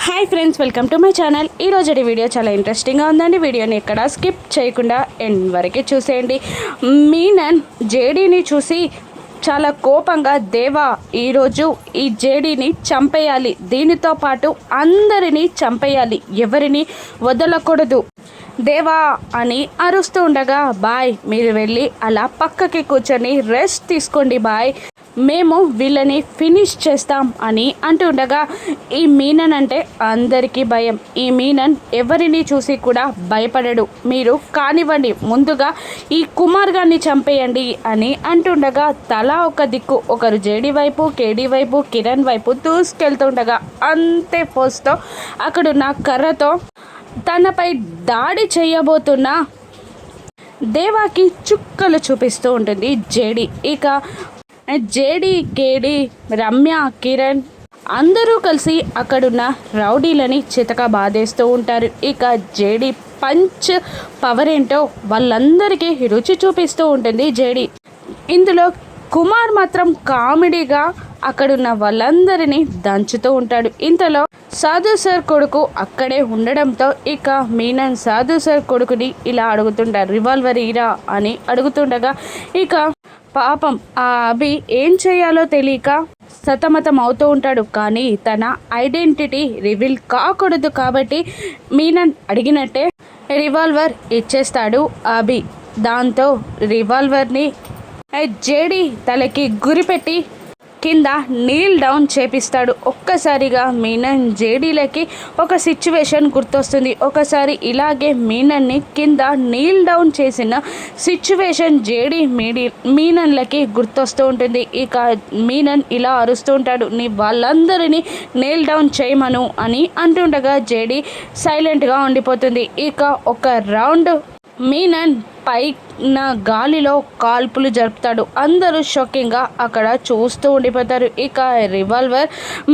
Hi friends, welcome to my channel. ఈరోజు video చాలా ఇంట్రెస్టింగ్గా ఉందండి. వీడియోని ఎక్కడ స్కిప్ చేయకుండా ఎండ్ వరకు చూసేయండి. మీనన్ జేడీని చూసి చాలా కోపంగా, దేవా ఈరోజు ఈ జేడీని చంపేయాలి, దీనితో పాటు అందరినీ చంపేయాలి, ఎవరిని వదలకూడదు దేవా అని అరుస్తూ ఉండగా, బాయ్ మీరు వెళ్ళి అలా పక్కకి కూర్చొని రెస్ట్ తీసుకోండి బాయ్, మేము వీళ్ళని ఫినిష్ చేస్తాం అని అంటుండగా, ఈ మీనన్ అంటే అందరికీ భయం. ఈ మీనన్ ఎవరిని చూసి కూడా భయపడడు. మీరు కానివ్వండి, ముందుగా ఈ కుమార్ గారిని చంపేయండి అని అంటుండగా, తలా ఒక దిక్కు, ఒకరు జేడీ వైపు, కేడీ వైపు, కిరణ్ వైపు దూసుకెళ్తుండగా, అంతే ఫోర్స్తో అక్కడున్న కర్రతో తనపై దాడి చేయబోతున్న దేవాకి చుక్కలు చూపిస్తూ ఉంటుంది జేడీ. ఇక జేడీ, కేడీ, రమ్య, కిరణ్ అందరూ కలిసి అక్కడున్న రౌడీలని చితక బాధేస్తూ ఉంటారు. ఇక జేడీ పంచ్ పవర్ ఏంటో వాళ్ళందరికీ రుచి చూపిస్తూ ఉంటుంది జేడీ. ఇందులో కుమార్ మాత్రం కామెడీగా అక్కడున్న వాళ్ళందరినీ దంచుతూ ఉంటాడు. ఇంతలో సాధు సార్ కొడుకు అక్కడే ఉండడంతో ఇక మీనన్ సాధు సార్ కొడుకుని ఇలా అడుగుతుంటారు, రివాల్వర్ ఇరా అని అడుగుతుండగా, ఇక పాపం ఆ అభి ఏం చేయాలో తెలియక సతమతం అవుతూ ఉంటాడు. కానీ తన ఐడెంటిటీ రివీల్ కాకూడదు కాబట్టి మీనన్ అడిగినట్టే రివాల్వర్ ఇచ్చేస్తాడు అభి. దాంతో రివాల్వర్ని జేడీ తలకి గురిపెట్టి కింద నీల్ డౌన్ చేపిస్తాడు. ఒక్కసారిగా మీనన్ జేడీలకి ఒక సిచ్యువేషన్ గుర్తొస్తుంది. ఒకసారి ఇలాగే మీనన్ని కింద నీల్ డౌన్ చేసిన సిచ్యువేషన్ జేడీ మీనన్లకి గుర్తొస్తూ ఉంటుంది. ఇక మీనన్ ఇలా అరుస్తూ ఉంటాడు, నీ వాళ్ళందరినీ నీల్ డౌన్ చేయమను అని అంటుండగా జేడీ సైలెంట్గా ఉండిపోతుంది. ఇక ఒక రౌండ్ మీనన్ పైన గాలిలో కాల్పులు జరుపుతాడు. అందరూ షాకింగ్గా అక్కడ చూస్తూ ఉండిపోతారు. ఇక రివాల్వర్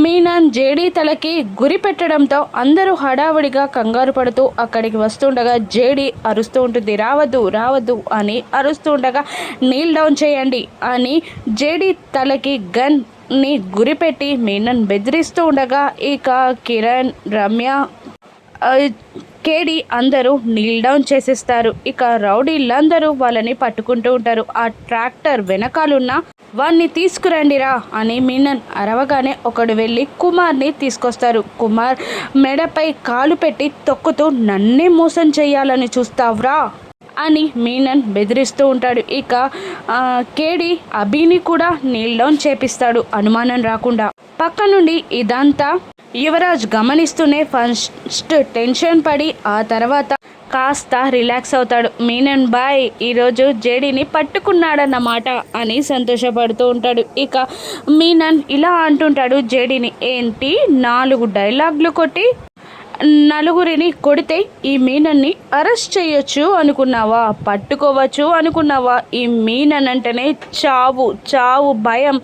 మీనన్ జేడీ తలకి గురి పెట్టడంతో అందరూ హడావుడిగా కంగారు పడుతూ అక్కడికి వస్తుండగా జేడీ అరుస్తూ ఉంటుంది, రావద్దు రావద్దు అని అరుస్తూ ఉండగా, నీల్ డౌన్ చేయండి అని జేడీ తలకి గన్ ని గురిపెట్టి మీనన్ బెదిరిస్తూ ఉండగా, ఇక కిరణ్, రమ్య, కేడీ అందరూ నీల్ డౌన్ చేసేస్తారు. ఇక రౌడీలందరూ వాళ్ళని పట్టుకుంటూ ఉంటారు. ఆ ట్రాక్టర్ వెనకాలన్న వాణ్ణి తీసుకురండిరా అని మీనన్ అరవగానే ఒకడు వెళ్ళి కుమార్ని తీసుకొస్తారు. కుమార్ మెడపై కాలు పెట్టి తొక్కుతూ, నన్నే మోసం చేయాలని చూస్తావ్రా అని మీనన్ బెదిరిస్తూ ఉంటాడు. ఇక కేడీ అభిని కూడా నీల్ డౌన్ చేపిస్తాడు అనుమానం రాకుండా. పక్క నుండి ఇదంతా యువరాజ్ గమనిస్తూనే ఫస్ట్ టెన్షన్ పడి ఆ తర్వాత కాస్త రిలాక్స్ అవుతాడు. మీనన్ బాయ్ ఈరోజు జేడీని పట్టుకున్నాడన్నమాట అని సంతోషపడుతూ ఉంటాడు. ఇక మీనన్ ఇలా అంటుంటాడు జేడీని, ఏంటి 4 డైలాగులు కొట్టి నలుగురిని కొడితే ఈ మీనన్ని అరెస్ట్ చేయొచ్చు అనుకున్నావా, పట్టుకోవచ్చు అనుకున్నావా? ఈ మీనన్ అంటేనే చావు చావు భయం.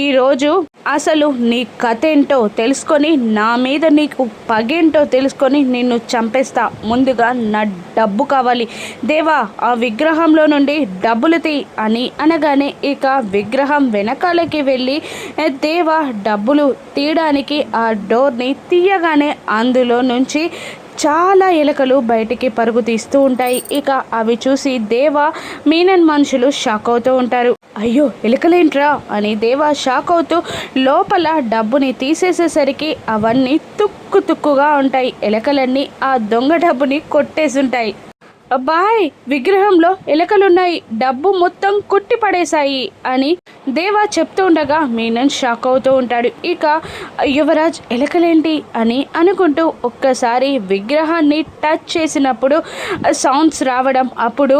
ఈరోజు అసలు నీ కథ ఏంటో తెలుసుకొని, నా మీద నీకు పగేంటో తెలుసుకొని నిన్ను చంపేస్తా. ముందుగా నా డబ్బు కావాలి దేవా, ఆ విగ్రహంలో నుండి డబ్బులు తీ అని అనగానే ఇక విగ్రహం వెనకాలకి వెళ్ళి దేవా డబ్బులు తీయడానికి ఆ డోర్ని తీయగానే అందులో నుంచి చాలా ఎలుకలు బయటికి పరుగు తీస్తూ ఉంటాయి. ఇక అవి చూసి దేవా మీనన్ మనుషులు షాక్ అవుతూ ఉంటారు. అయ్యో ఎలుకలేంట్రా అని దేవా షాక్ అవుతూ లోపల డబ్బుని తీసేసేసరికి అవన్నీ తుక్కు తుక్కుగా ఉంటాయి. ఎలుకలన్నీ ఆ దొంగ డబ్బుని కొట్టేసుంటాయి. బాయ్ విగ్రహంలో ఎలుకలున్నాయి, డబ్బు మొత్తం కొట్టి పడేశాయి అని దేవా చెప్తూ ఉండగా మీనన్ షాక్ అవుతూ ఉంటాడు. ఇక యువరాజ్ ఎలుకలేంటి అని అనుకుంటూ ఒక్కసారి విగ్రహాన్ని టచ్ చేసినప్పుడు సౌండ్స్ రావడం, అప్పుడు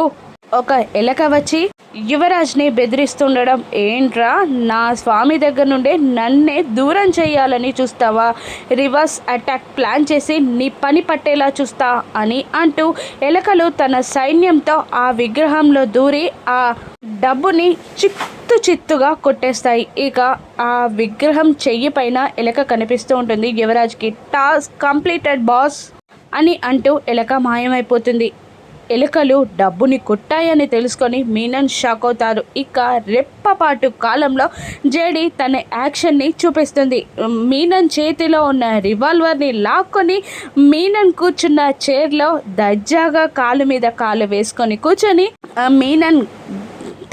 ఒక ఎలక వచ్చి యువరాజ్ని బెదిరిస్తుండడం, ఏంట్రా నా స్వామి దగ్గర నుండే నన్నే దూరం చేయాలని చూస్తావా, రివర్స్ అటాక్ ప్లాన్ చేసి నీ పని పట్టేలా చూస్తా అని అంటూ ఎలకలు తన సైన్యంతో ఆ విగ్రహంలో దూరి ఆ డబ్బుని చిత్తుగా కొట్టేస్తాయి. ఇక ఆ విగ్రహం చెయ్యి పైన ఎలక కనిపిస్తూ ఉంటుంది. యువరాజ్కి టాస్క్ కంప్లీటెడ్ బాస్ అని అంటూ ఎలక మాయమైపోతుంది. ఎలుకలు డబ్బుని కొట్టాయని తెలుసుకొని మీనన్ షాక్ అవుతారు. ఇక రెప్పపాటు కాలంలో జేడి తన యాక్షన్ని చూపిస్తుంది. మీనన్ చేతిలో ఉన్న రివాల్వర్ని లాక్కొని మీనన్ కూర్చున్న చైర్లో దర్జాగా కాలు మీద కాలు వేసుకొని కూర్చొని మీనన్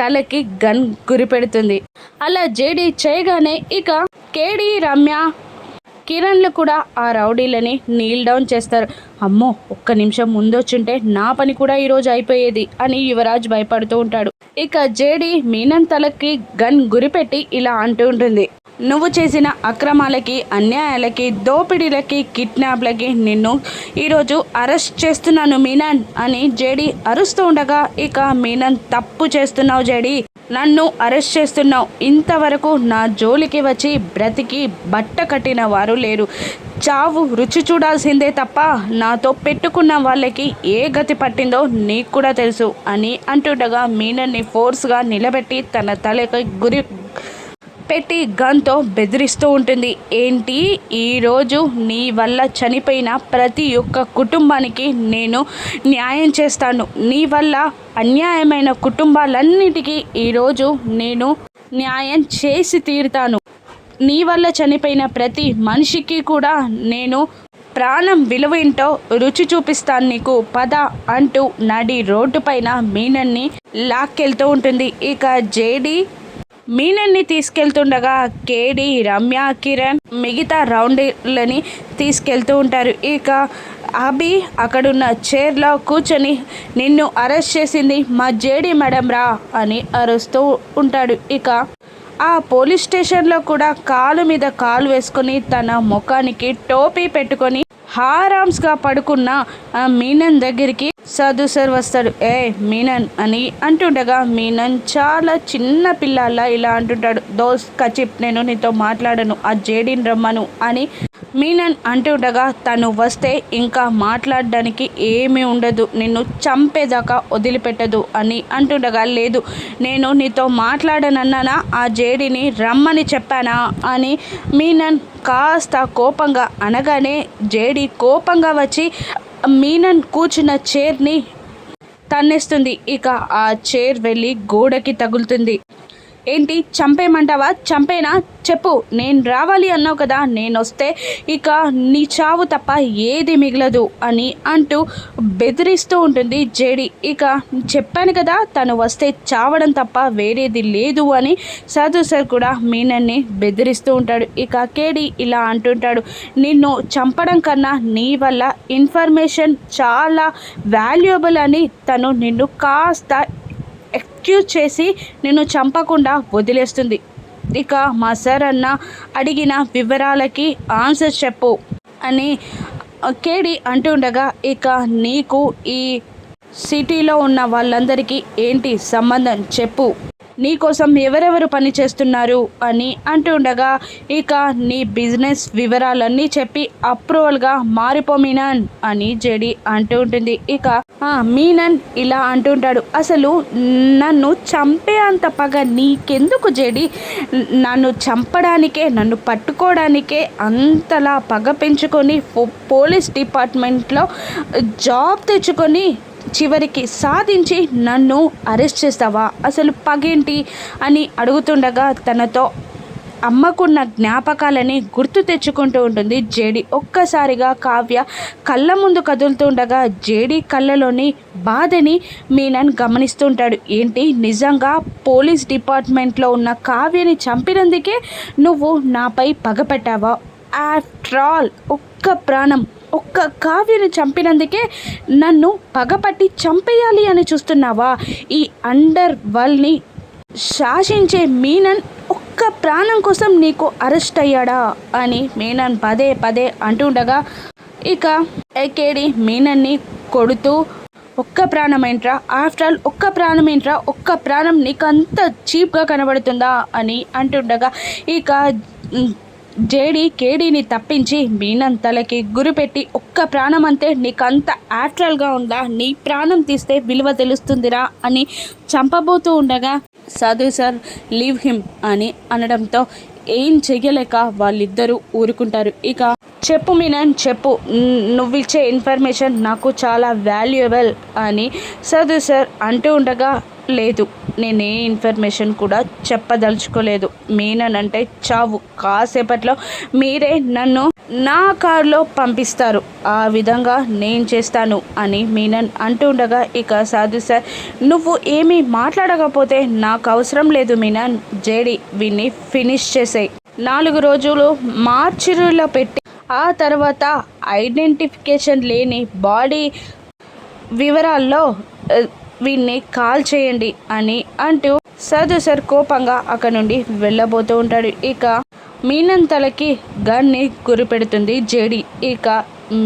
తలకి గన్ గురిపెడుతుంది. అలా జేడి చేయగానే ఇక కేడి, రమ్య, కిరణ్లు కూడా ఆ రౌడీలని నీల్ డౌన్ చేస్తారు. అమ్మో, ఒక్క నిమిషం ముందొచ్చుంటే నా పని కూడా ఈరోజు అయిపోయేది అని యువరాజ్ భయపడుతూ ఉంటాడు. ఇక జేడి మీనన్ తలకి గన్ గురిపెట్టి ఇలా అంటూ ఉంటుంది, నువ్వు చేసిన అక్రమాలకి, అన్యాయాలకి, దోపిడీలకి, కిడ్నాప్లకి నిన్ను ఈరోజు అరెస్ట్ చేస్తున్నాను మీనన్ అని జేడి అరుస్తూ ఉండగా, ఇక మీనన్ తప్పు చేస్తున్నావు జేడి, నన్ను అరెస్ట్ చేస్తున్నావు. ఇంతవరకు నా జోలికి వచ్చి బ్రతికి బట్ట కట్టిన వారు లేరు. చావు రుచి చూడాల్సిందే తప్ప నాతో పెట్టుకున్న వాళ్ళకి ఏ గతి పట్టిందో నీకు కూడా తెలుసు అని అంటుండగా మీనన్ని ఫోర్స్గా నిలబెట్టి తన తలకి గురి పెట్టి గన్తో బెదిరిస్తూ ఉంటుంది. ఏంటి, ఈరోజు నీ వల్ల చనిపోయిన ప్రతి ఒక్క కుటుంబానికి నేను న్యాయం చేస్తాను. నీ వల్ల అన్యాయమైన కుటుంబాలన్నిటికీ ఈరోజు నేను న్యాయం చేసి తీరుతాను. నీ వల్ల చనిపోయిన ప్రతి మనిషికి కూడా నేను ప్రాణం విలువ ఏంటో రుచి చూపిస్తాను నీకు, పద అంటూ నడి రోడ్డు పైన మీనన్ని లాక్కెళ్తూ ఉంటుంది. ఇక జేడి మీనన్ని తీసుకెళ్తుండగా కేడి, రమ్య, కిరణ్ మిగతా రౌండర్లని తీసుకెళ్తూ ఉంటారు. ఇక అభి అక్కడున్న చైర్లో కూర్చొని నిన్ను అరెస్ట్ చేసింది మా జేడి మేడం రా అని అరుస్తూ ఉంటాడు. ఇక ఆ పోలీస్ స్టేషన్లో కూడా కాలు మీద కాలు వేసుకొని తన ముఖానికి టోపీ పెట్టుకొని హారామ్స్గా పడుకున్న మీనన్ దగ్గరికి సాధు సార్ వస్తాడు. మీనన్ అని అంటుండగా మీనన్ చాలా చిన్న పిల్లల్లా ఇలా అంటుంటాడు, దోస్ కచిప్, నేను నీతో మాట్లాడను, ఆ జేడీని రమ్మను అని మీనన్ అంటుండగా, తను వస్తే ఇంకా మాట్లాడడానికి ఏమీ ఉండదు, నిన్ను చంపేదాకా వదిలిపెట్టదు అని అంటుండగా, లేదు నేను నీతో మాట్లాడనన్నానా, ఆ జేడీని రమ్మని చెప్పానా అని మీనన్ కాస్త కోపంగా అనగానే జేడీ కోపంగా వచ్చి మీనన్ కూర్చున్న చైర్ని తన్నేస్తుంది. ఇక ఆ చైర్ వెళ్ళి గోడకి తగులుతుంది. ఏంటి, చంపేయమంటావా? చంపేనా చెప్పు, నేను రావాలి అన్నావు కదా, నేను వస్తే ఇక నీ చావు తప్ప ఏది మిగలదు అని అంటూ బెదిరిస్తూ ఉంటుంది జేడి. ఇక చెప్పాను కదా, తను వస్తే చావడం తప్ప వేరేది లేదు అని సాధు సార్ కూడా మీనన్ని బెదిరిస్తూ ఉంటాడు. ఇక కేడి ఇలా అంటుంటాడు, నిన్ను చంపడం కన్నా నీ వల్ల ఇన్ఫర్మేషన్ చాలా వాల్యుయబుల్ అని తను నిన్ను కాస్త ఎక్స్క్యూజ్ చేసి నిన్ను చంపకుండా వదిలేస్తుంది. ఇక మా సార్ అన్న అడిగిన వివరాలకి ఆన్సర్ చెప్పు అని కేడి అంటుండగా, ఇక నీకు ఈ సిటీలో ఉన్న వాళ్ళందరికీ ఏంటి సంబంధం చెప్పు, నీకోసం ఎవరెవరు పని చేస్తున్నారు అని అంటుండగా, ఇక నీ బిజినెస్ వివరాలన్నీ చెప్పి అప్రూవల్గా మారిపో మీనన్ అని జేడి అంటూ ఉంటుంది. ఇక మీనన్ ఇలా అంటుంటాడు, అసలు నన్ను చంపే అంత పగ నీకెందుకు జేడి, నన్ను చంపడానికే, నన్ను పట్టుకోవడానికే అంతలా పగ పెంచుకొని పోలీస్ డిపార్ట్మెంట్లో జాబ్ తెచ్చుకొని చివరికి సాధించి నన్ను అరెస్ట్ చేస్తావా, అసలు పగేంటి అని అడుగుతుండగా తనతో అమ్మకున్న జ్ఞాపకాలని గుర్తు తెచ్చుకుంటూ ఉంటుంది జేడి. ఒక్కసారిగా కావ్య కళ్ళ ముందు కదులుతుండగా జేడి కళ్ళలోని బాధని మీనన్ గమనిస్తుంటాడు. ఏంటి, నిజంగా పోలీస్ డిపార్ట్మెంట్లో ఉన్న కావ్యని చంపినందుకే నువ్వు నాపై పగపెట్టావా? ఆఫ్టర్ ఆల్ ఒక్క కావ్యను చంపినందుకే నన్ను పగపట్టి చంపేయాలి అని చూస్తున్నావా? ఈ అండర్ వరల్డ్ని శాసించే మీనన్ ఒక్క ప్రాణం కోసం నీకు అరెస్ట్ అయ్యాడా అని మీనన్ పదే పదే అంటుండగా, ఇక కేడి మీనన్ని కొడుతూ, ఒక్క ప్రాణం ఏంట్రా, ఆఫ్టర్ ఆల్ ఒక్క ప్రాణం ఏంట్రా, ఒక్క ప్రాణం నీకు అంత చీప్గా కనబడుతుందా అని అంటుండగా, ఇక జేడి కేడీని తప్పించి మీనన్ తలకి గురిపెట్టి, ఒక్క ప్రాణం అంతే నీకంత యాక్చువల్గా ఉందా, నీ ప్రాణం తీస్తే విలువ తెలుస్తుందిరా అని చంపబోతూ ఉండగా సాధు సార్ లీవ్ హిమ్ అని అనడంతో ఏం చెయ్యలేక వాళ్ళిద్దరూ ఊరుకుంటారు. ఇక చెప్పు మీనన్ చెప్పు, నువ్వు ఇచ్చే ఇన్ఫర్మేషన్ నాకు చాలా వాల్యుయబుల్ అని సదు సార్ అంటూ ఉండగా, లేదు నేను ఏ ఇన్ఫర్మేషన్ కూడా చెప్పదలుచుకోలేదు. మీనన్ అంటే చావు, కాసేపట్లో మీరే నన్ను నా కారులో పంపిస్తారు, ఆ విధంగా నేను చేస్తాను అని మీనన్ అంటూ ఉండగా, ఇక సాధు సార్ నువ్వు ఏమీ మాట్లాడకపోతే నాకు అవసరం లేదు మీనన్, జేడి వీన్ని ఫినిష్ చేసేయి, 4 రోజులు మార్చిరీలో పెట్టి ఆ తర్వాత ఐడెంటిఫికేషన్ లేని బాడీ వివరాల్లో వీన్ని కాల్ చేయండి అని అంటూ సదు సార్ కోపంగా అక్కడ నుండి వెళ్ళబోతూ ఉంటాడు. ఇక మీనన్ తలకి గన్ని గురిపెడుతుంది జేడి. ఇక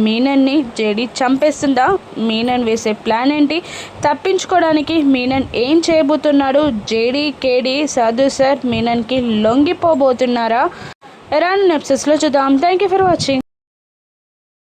మీనన్ని జేడి చంపేస్తుందా? మీనన్ వేసే ప్లాన్ ఏంటి? తప్పించుకోవడానికి మీనన్ ఏం చేయబోతున్నాడు? జేడి కేడి సదు సార్ మీనన్కి లొంగిపోబోతున్నారా? రాను ఎపిసోడ్స్లో చూద్దాం. Thank you for watching.